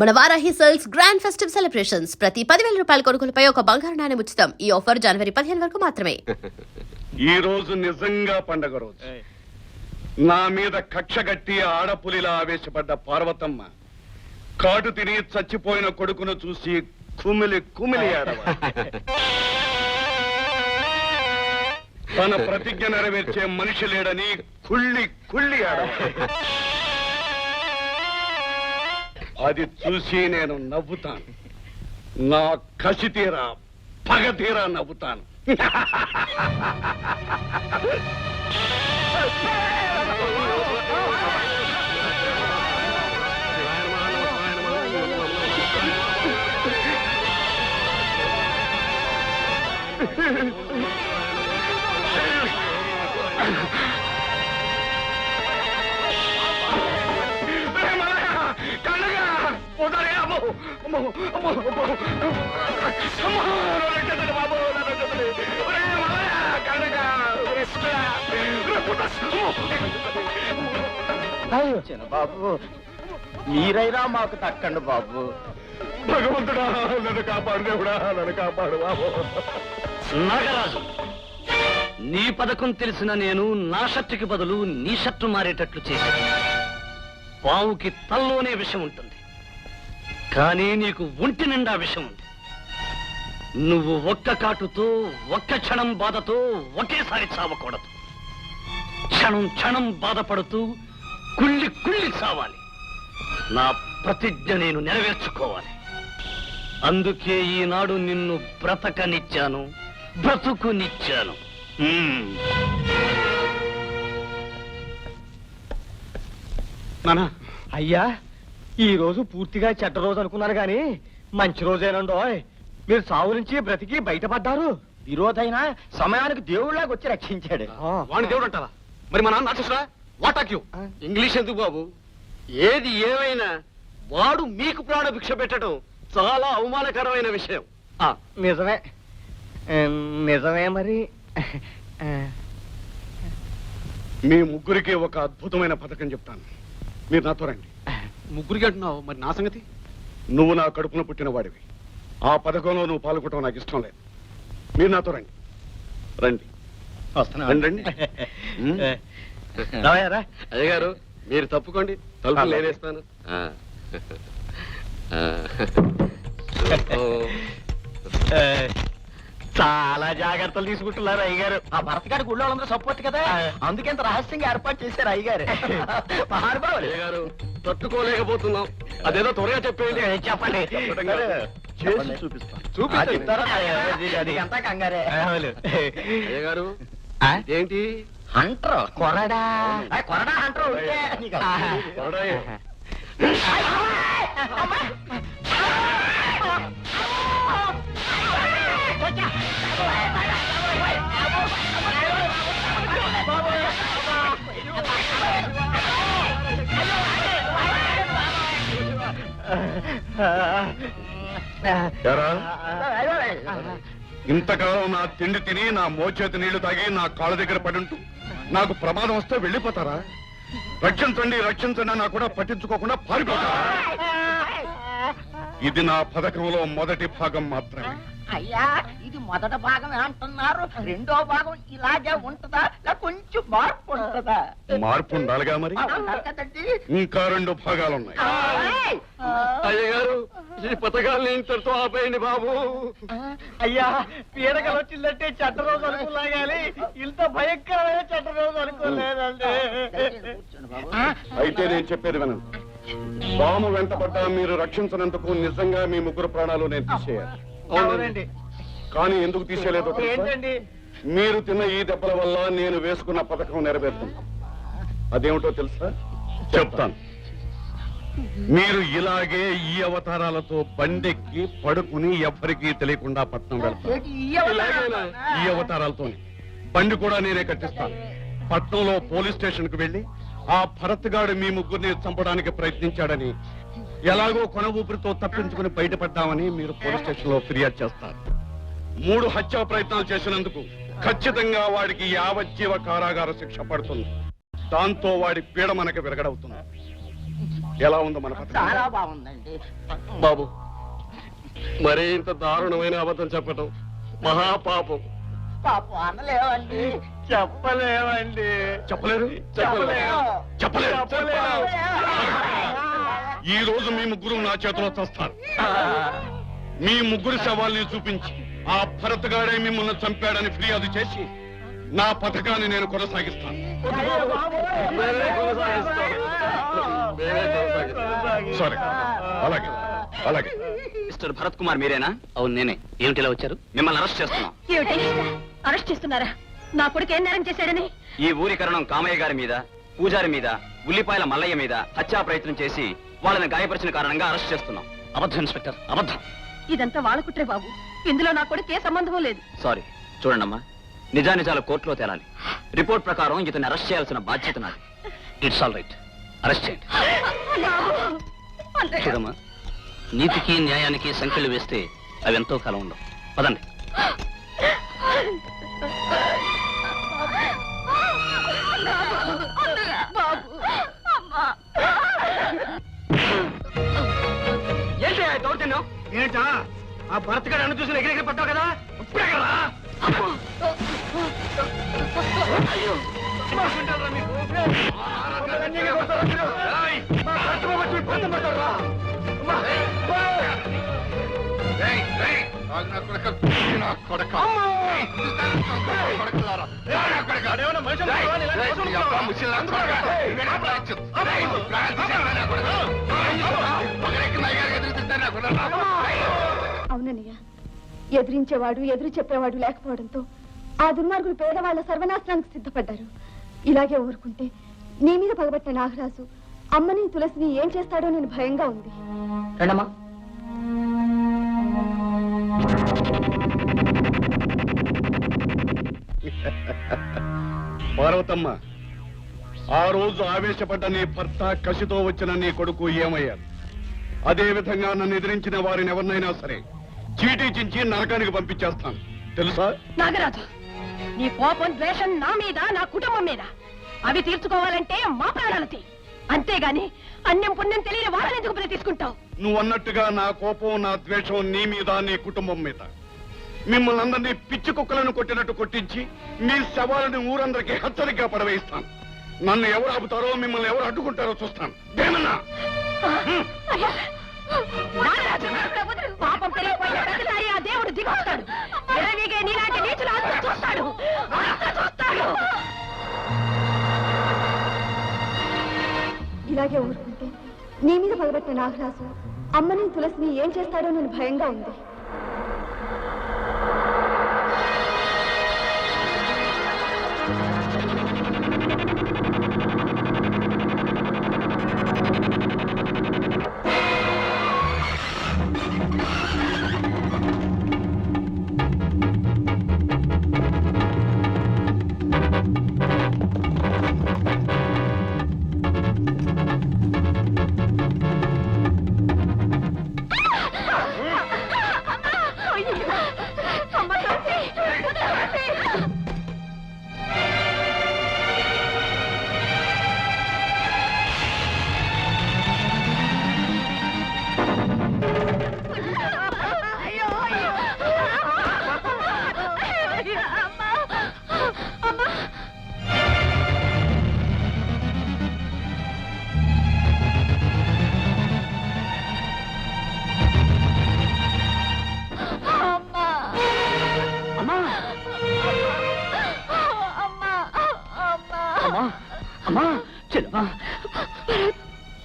మన Varahi sales grand festive celebrations ప్రతి 10,000 రూపాయల కొనుగోలుపై ఒక బంగారు నాణెం ఉచితం. ఈ ఆఫర్ జనవరి 15 వరకు మాత్రమే. ఈ రోజు నిజంగా పండగ రోజు. నా మీద కక్ష గట్టి ఆడపులిలా ఆవేశపడ్డ పార్వతమ్మ కాటు తిని చచ్చిపోయిన కొడుకును చూసి కుమిలి కుమిలి తన ప్రతిజ్ఞ నెరవేర్చే మనిషి లేడని కుళ్ళి కుళ్ళి అది చూసి నేను నవ్వుతాను. నా కసి తీరా పగ తీరా నవ్వుతాను. బాబు మీరైనా మాకు తక్కండి బాబు. భగవంతుడా నన్ను కాపాడు, దేవుడా నన్ను కాపాడు బాబు. నాగరాజు, నీ పథకం తెలిసిన నేను నా షర్టుకి బదులు నీ షర్టు మారేటట్లు చేశాను. పావుకి తల్లోనే విషం ఉంటుంది, కానీ నీకు ఒంటి నిండా విషం ఉంది. నువ్వు ఒక్క కాటుతో ఒక్క క్షణం బాధతో ఒకేసారి చావకూడదు. క్షణం క్షణం బాధపడుతూ కుళ్ళి కుళ్ళి చావాలి. నా ప్రతిజ్ఞ నేను నెరవేర్చుకోవాలి. అందుకే ఈనాడు నిన్ను బ్రతకనిచ్చాను, బ్రతుకునిచ్చాను. నానా, అయ్యా ఈ రోజు పూర్తిగా చెడ్డ రోజు అనుకున్నాను గాని మంచి రోజేనండో. మీరు సావు నుంచి బ్రతికి బయటపడ్డారు. విరోధైనా సమయానికి దేవుళ్ళకి వచ్చి రక్షించాడు. వాణి దేవుడు అంటావా? మరి మా నాన్న రాక్షసుడా? వాటాక్ యు ఇంగ్లీష్ ఎందుకు బాబు? ఏది ఏమైనా వాడు మీకు ప్రాణ భిక్ష పెట్టడం చాలా అవమానకరమైన విషయం. నిజమే నిజమే. మరి మీ ముగ్గురికి ఒక అద్భుతమైన పథకం చెప్తాను. మీరు నాతో రండి. ముగ్గురికి అంటున్నావు, మరి నా సంగతి? నువ్వు నా కడుపున పుట్టిన వాడివి. ఆ పథకంలో నువ్వు పాల్గొనడం నాకు ఇష్టం లేదు. మీరు నాతో రండి. రండి రండి. అయ్య గారు, మీరు తప్పుకోండి, తలుపు లేనేస్తాను. చాలా జాగ్రత్తలు తీసుకుంటున్నారు అయ్యగారు. ఆ భరతగాడి గుళ్ళో వాళ్ళందరూ సపోర్ట్ కదా, అందుకెంత రహస్యంగా ఏర్పాటు చేశారు అయ్యగారు. అయ్య గారు, తట్టుకోలేకపోతున్నాం. అదేదో త్వరగా చెప్పేయండి. చెప్పండి. చేసి చూపిస్తాను. అంతా కంగారే. అయ్య గారు, ఏంటి హంటర్ కొరడా కొరడా హంటర్. ఇంతకాలం నా తిండి తిని నా మోచేతి నీళ్లు తాగి నా కాళ్ళ దగ్గర పడి ఉంటూ నాకు ప్రమాదం వస్తే వెళ్ళిపోతారా? రక్షించండి రక్షించండి నా కూడా పట్టించుకోకుండా పారిపోతారా? ఇది నా పథకంలో మొదటి భాగం మాత్రమే. అయ్యా, ఇది మొదటి భాగం అంటున్నారు. రెండో భాగం ఇలాగే ఉంటుందా, కొంచెం మార్పు ఉంటుందా? మార్పు ఉండాలిగా మరి. ఇంకా 2 భాగాలున్నాయి. అయ్య గారు, ఈ పథకాలను ఇంతటితో ఆపేయండి బాబు. అయ్యా, పీడకలు వచ్చిందంటే చెడ్డ రోజు అనుకోలేగాలి, ఇంత భయంకరమైన చెడ్డ రోజు అనుకోలేదండి. అయితే నేను చెప్పేది వినండి. పాము వెంటబడ్డా మీరు రక్షించినందుకు నిజంగా మీ ముగ్గురు ప్రాణాలు నేను తీసేయాలి. అవునండి. కానీ ఎందుకు తీసేయలేదో తెలుసా? ఏంటండి? మీరు తిన్న ఈ దెబ్బల వల్ల నేను వేసుకున్న పథకం నెరవేరుతుంది. అదేమిటో తెలుసా? చెప్తాను. మీరు ఇలాగే ఈ అవతారాలతో బండెక్కి పడుకుని ఎవ్వరికీ తెలియకుండా పట్నం వెళ్తారు. ఈ అవతారాలతోనే బండి కూడా నేనే కట్టిస్తాను. పట్నంలో పోలీస్ స్టేషన్ కు వెళ్లి ఆ భరత్గాడు మీ ముగ్గురిని చంపడానికి ప్రయత్నించాడని, ఎలాగో కొన ఊపిరితో తప్పించుకుని బయటపడ్డామని మీరు పోలీస్ స్టేషన్ లో ఫిర్యాదు చేస్తారు. 3 హత్యా ప్రయత్నాలు చేసినందుకు ఖచ్చితంగా వాడికి యావజ్జీవ కారాగార శిక్ష పడుతుంది. దాంతో వాడి పీడ మనకి విరగడవుతుంది. ఎలా ఉందో మన పథకం? చాలా బాగుందండి. బాబు మరీ ఇంత దారుణమైన అబద్ధం చెప్పటం మహాపాపం. పాపం అనలేవండి, చెప్పలేవండి. చెప్పలేరు చెప్పలేరు. ఈ రోజు మీ ముగ్గురు నా చేతిలో చస్తారు. మీ ముగ్గురు శవాల్ని చూపించి ఆ భరతగాడే మిమ్మల్ని చంపాడని ఫిర్యాదు చేసి నా పథకాన్ని నేను కొనసాగిస్తాను. సరే, అలాగే అలాగే. మిస్టర్ భరత్ కుమార్ మీరేనా? అవును నేనే. ఏమిటిలా వచ్చారు? మిమ్మల్ని అరెస్ట్ చేస్తున్నాం. ఏమిటి అరెస్ట్ చేస్తున్నారా? నా కొడుకు ఏం నేరం చేశాడని? ఈ ఊరి కరణం కామయ్య గారి మీద, పూజారి మీద, ఉల్లిపాయల మల్లయ్య మీద హత్యా ప్రయత్నం చేసి వాళ్ళని గాయపరిచిన కారణంగా అరెస్ట్ చేస్తున్నాం. అబద్ధం ఇన్స్పెక్టర్, అబద్ధం. ఇదంతా వాళ్ళ కుట్రే బాబు. ఇందులో నా కొడుకు ఏ సంబంధం లేదు. సారీ. చూడండమ్మా, నిజానిజాలు కోర్టులో తేలాలి. రిపోర్ట్ ప్రకారం ఇతన్ని అరెస్ట్ చేయాల్సిన బాధ్యత నాది. ఇట్స్ ఆల్ రైట్, అరెస్ట్ చేయండి. చూడమ్మా, నీతికి న్యాయానికి సంఖ్యలు వేస్తే అవి ఎంతో కాలం ఉండవు. పదండి. ఏంటా ఆ భరత్ గారు అన్ను చూసి ఎగిరెగిరి పడ్డావు కదా, ఇప్పుడే కదా. అవునన్నయ్య, ఎదిరించేవాడు ఎదురు చెప్పేవాడు లేకపోవడంతో ఆ దుర్మార్గులు పేదవాళ్ల సర్వనాశనానికి సిద్ధపడ్డారు. ఇలాగే ఊరుకుంటే నీ మీద పగబట్టిన నాగరాజు అమ్మని తులసిని ఏం చేస్తాడో నేను భయంగా ఉంది. రండమ్మా. పార్వతమ్మ, ఆ రోజు ఆవేశపడ్డ నీ భర్త, కసితో వచ్చిన నీ కొడుకు ఏమయ్యారు? అదే విధంగా నన్ను ఎదిరించిన వారిని ఎవరినైనా సరే చీటీ చించి నరకానికి పంపించేస్తాను, తెలుసా? నాగరాజు, నీ కోపం ద్వేషం నా మీద, నా కుటుంబం మీద. అవి తీర్చుకోవాలంటే మా ప్రాణాలతి. అంతేగాని అన్యం పుణ్యం తెలియని వాళ్ళని ఎందుకు బలి తీసుకుంటావు? నువ్వు అన్నట్టుగా నా కోపం, నా ద్వేషం నీ మీద, నీ కుటుంబం మీద. మిమ్మల్ని అందరినీ పిచ్చి కుక్కలను కొట్టినట్టు కొట్టించి మీ శవాలను ఊరందరికీ హెచ్చరికగా పడవేయిస్తాను. నన్ను ఎవరు ఆపుతారో, మిమ్మల్ని ఎవరు అడ్డుకుంటారో చూస్తాను. ఏమన్నా పాపం పెరిగిపోయిన ప్రతిసారి ఆ దేవుడు దిగొస్తాడు. ఎరవిగే నీలాంటి నీచులు అంతా చూస్తాడు, అంతా చూస్తాడు. ఇలాగే ఊరుకుంటే నీ మీద పగబట్టిన నాగరాజు అమ్మని తులసిని ఏం చేస్తాడో నేను భయంగా ఉంది.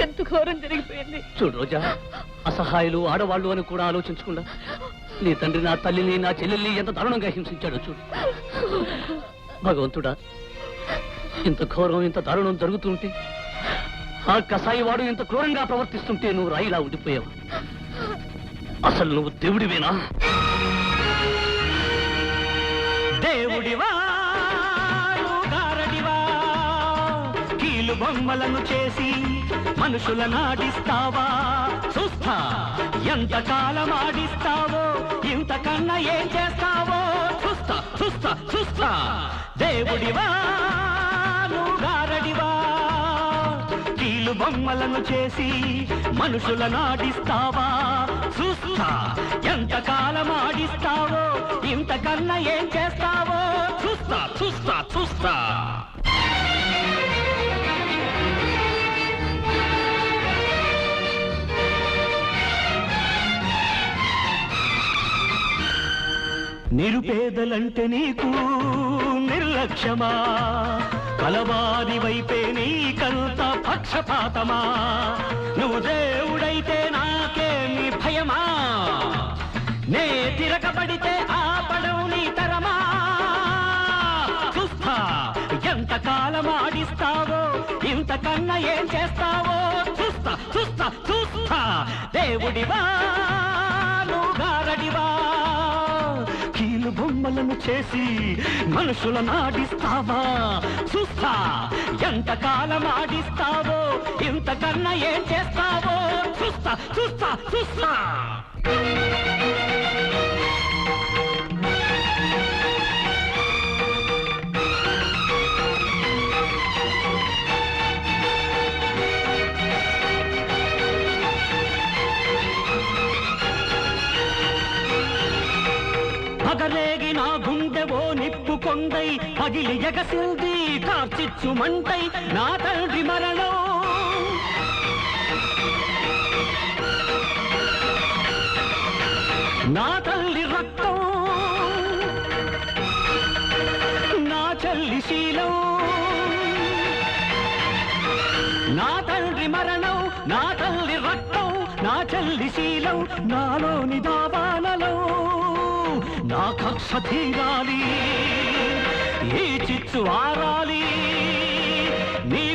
ఎంత ఘోరం జరిగిపోయింది. చూడు రోజా, అసహాయులు ఆడవాళ్ళు అని కూడా ఆలోచించకుండా నీ తండ్రి నా తల్లిని, నా చెల్లెల్ని ఎంత దారుణంగా హింసించాడో చూడు. భగవంతుడా, ఇంత ఘోరం, ఇంత దారుణం జరుగుతుంటే, ఆ కసాయి వాడు ఇంత క్రూరంగా ప్రవర్తిస్తుంటే నువ్వు రాయిలా ఉండిపోయావు. అసలు నువ్వు దేవుడివేనా? దేవుడివా గారడివా, కీలు బొమ్మలను చేసి మనుషుల నాడిస్తావా? చూస్తా ఎంత కాలం ఆడిస్తావో, ఇంతకన్నా ఏం చేస్తావో చూస్తా చూస్తా చూస్తా. దేవుడివా గారడివా, కీలు బొమ్మలను చేసి మనుషుల నాడిస్తావా చూస్తా ఎంతకాలం ఆడిస్తావో ఇంతకన్నా ఏం చేస్తావో చూస్తా చూస్తా చూస్తా నిరుపేదలంటే నీకు నిర్లక్ష్యమా కలవారి వైపే నీకంత పక్షపాతమా నువ్వు దేవుడైతే నాకేమి భయమా నే తిరగబడితే ఆపడం నీ తరమా చూస్తా ఎంతకాలం ఆడిస్తావో ఇంతకన్నా ఏం చేస్తావో చూస్తా చూస్తా చూస్తా దేవుడివా నువ్వు గారడివా కీలు బొమ్మలను చేసి మనుషుల నాడిస్తావా చూస్తా ఎంతకాలం ఆడిస్తావో ఇంతకన్నా ఏం చేస్తావో చూస్తా చూస్తా చూస్తా పగలేగి నా గుండెవో నిప్పుకొండై పగిలి ఎగసిల్ది కార్చిచ్చు మంటై నా తండ్రి మరణం నా తల్లి రక్తం నా చెల్లి శీలం నా తండ్రి మరణం నా తల్లి రక్తం నా చెల్లి శీలం నాలోని దావాలలో నా కక్ష తీరాలి ఈ చిచ్చు ఆరాలి నీ